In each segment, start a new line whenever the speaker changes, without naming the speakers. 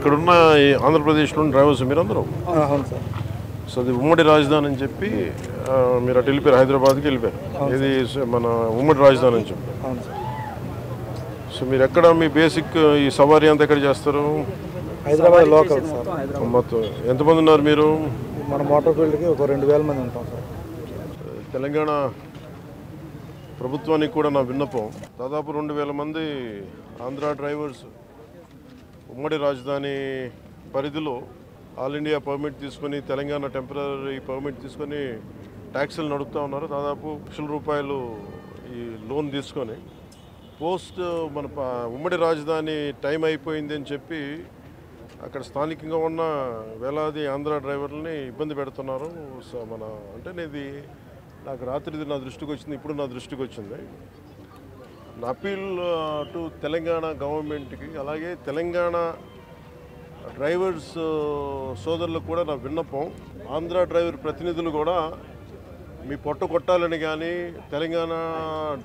ఇక్కడున్న ఈ ఆంధ్రప్రదేశ్లోని డ్రైవర్స్ మీరందరూ
అవును సార్.
సో అది ఉమ్మడి రాజధాని అని చెప్పి మీరు అటు వెళ్ళిపోయారు, హైదరాబాద్కి వెళ్ళిపోయారు. ఇది మన ఉమ్మడి రాజధాని అని చెప్పి.
అవును సార్.
సో మీరు ఎక్కడ మీ బేసిక్ ఈ సవారీ అంతా ఎక్కడ చేస్తారు?
Hyderabad local sir.
మొత్తం ఎంతమంది ఉన్నారు మీరు?
మన మోటార్ ఫీల్డ్కి ఒక 2000 మంది ఉంటాం సార్.
తెలంగాణ ప్రభుత్వానికి కూడా నా విన్నపం, దాదాపు 2000 మంది ఆంధ్ర డ్రైవర్స్ ఉమ్మడి రాజధాని పరిధిలో ఆల్ ఇండియా పర్మిట్ తీసుకొని, తెలంగాణ టెంపరీ పర్మిట్ తీసుకొని ట్యాక్సీలు నడుపుతూ ఉన్నారు. దాదాపు ₹1,00,000 ఈ లోన్ తీసుకొని పోస్ట్ మన ఉమ్మడి రాజధాని టైం అయిపోయింది అని చెప్పి అక్కడ స్థానికంగా ఉన్న వేలాది ఆంధ్ర డ్రైవర్లని ఇబ్బంది పెడుతున్నారు. సో అంటే ఇది నాకు రాత్రి నా దృష్టికి వచ్చింది, ఇప్పుడు నా దృష్టికి వచ్చింది. నా అపీల్ టు తెలంగాణ గవర్నమెంట్కి, అలాగే తెలంగాణ డ్రైవర్స్ సోదరులకు కూడా నా విన్నపం, ఆంధ్ర డ్రైవర్ ప్రతినిధులు కూడా మీ పొట్ట కొట్టాలని కానీ, తెలంగాణ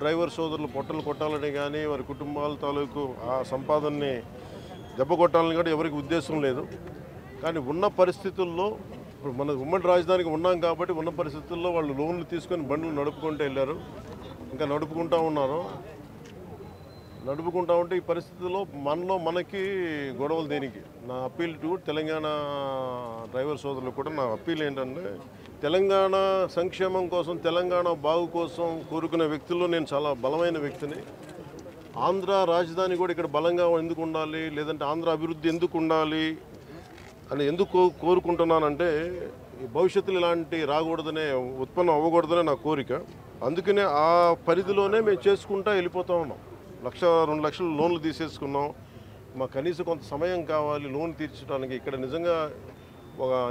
డ్రైవర్ సోదరులు పొట్టలు కొట్టాలని కానీ, వారి కుటుంబాల తాలూకు ఆ సంపాదనని దెబ్బ కొట్టాలని కూడా ఎవరికి ఉద్దేశం లేదు. కానీ ఉన్న పరిస్థితుల్లో ఇప్పుడు మన ఉమ్మడి రాజధానికి ఉన్నాం కాబట్టి ఉన్న పరిస్థితుల్లో వాళ్ళు లోన్లు తీసుకొని బండ్లు నడుపుకుంటూ వెళ్ళారు, ఇంకా నడుపుకుంటూ ఉన్నారు. నడుపుకుంటా ఉంటే ఈ పరిస్థితుల్లో మనకి గొడవలు దేనికి? నా అప్పీల్ టు తెలంగాణ డ్రైవర్ సోదరులు కూడా నా అప్పీల్ ఏంటంటే, తెలంగాణ సంక్షేమం కోసం, తెలంగాణ బాగు కోసం కోరుకునే వ్యక్తుల్లో నేను చాలా బలమైన వ్యక్తిని. ఆంధ్ర రాజధాని కూడా ఇక్కడ బలంగా ఎందుకు ఉండాలి, లేదంటే ఆంధ్ర అభివృద్ధి ఎందుకు ఉండాలి అని ఎందుకు కోరుకుంటున్నానంటే, భవిష్యత్తులో ఇలాంటి రాకూడదనే, ఉత్పన్నం అవ్వకూడదనే నా కోరిక. అందుకనే ఆ పరిధిలోనే మేము చేసుకుంటా వెళ్ళిపోతూ ఉన్నాం. 1,00,000-2 లక్షలు లోన్లు తీసేసుకున్నాం. మాకు కనీసం కొంత సమయం కావాలి లోన్ తీర్చడానికి. ఇక్కడ నిజంగా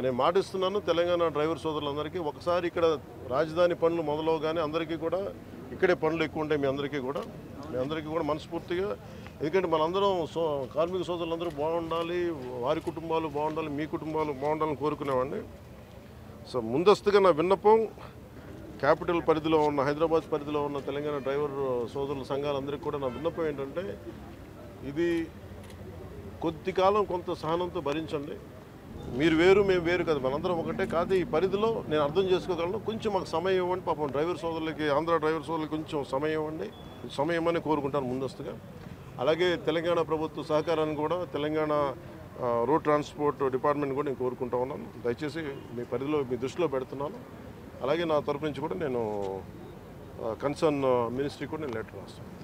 నేను మాటిస్తున్నాను తెలంగాణ డ్రైవర్ సోదరులందరికీ, ఒకసారి ఇక్కడ రాజధాని పనులు మొదలవగానే అందరికీ కూడా ఇక్కడే పనులు ఎక్కువ ఉంటాయి. మీ అందరికీ కూడా మనస్ఫూర్తిగా, ఎందుకంటే మనందరం కార్మిక సోదరులందరూ బాగుండాలి, వారి కుటుంబాలు బాగుండాలి, మీ కుటుంబాలు బాగుండాలని కోరుకునేవాడిని. సో ముందస్తుగా నా విన్నపం, క్యాపిటల్ పరిధిలో ఉన్న, హైదరాబాద్ పరిధిలో ఉన్న తెలంగాణ డ్రైవర్ సోదరుల సంఘాలందరికీ కూడా నా విన్నపం ఏంటంటే, ఇది కొద్ది కాలం కొంత సహనంతో భరించండి. మీరు వేరు, మేము వేరు కదా, మనందరం ఒకటే. కాదు, ఈ పరిధిలో నేను అర్థం చేసుకోగలను, కొంచెం మాకు సమయం ఇవ్వండి. పాపం డ్రైవర్ సోదరులకి, ఆంధ్ర డ్రైవర్ సోదరులకి కొంచెం సమయం ఇవ్వండి. సమయం అని కోరుకుంటాను ముందస్తుగా. అలాగే తెలంగాణ ప్రభుత్వ సహకారాన్ని కూడా, తెలంగాణ రోడ్ ట్రాన్స్పోర్ట్ డిపార్ట్మెంట్ కూడా నేను కోరుకుంటా ఉన్నాను. దయచేసి మీ పరిధిలో, మీ దృష్టిలో పెడుతున్నాను. అలాగే నా తరపు నుంచి కూడా నేను కన్సర్న్ మినిస్ట్రీ కూడా నేను లెటర్ రాస్తాను.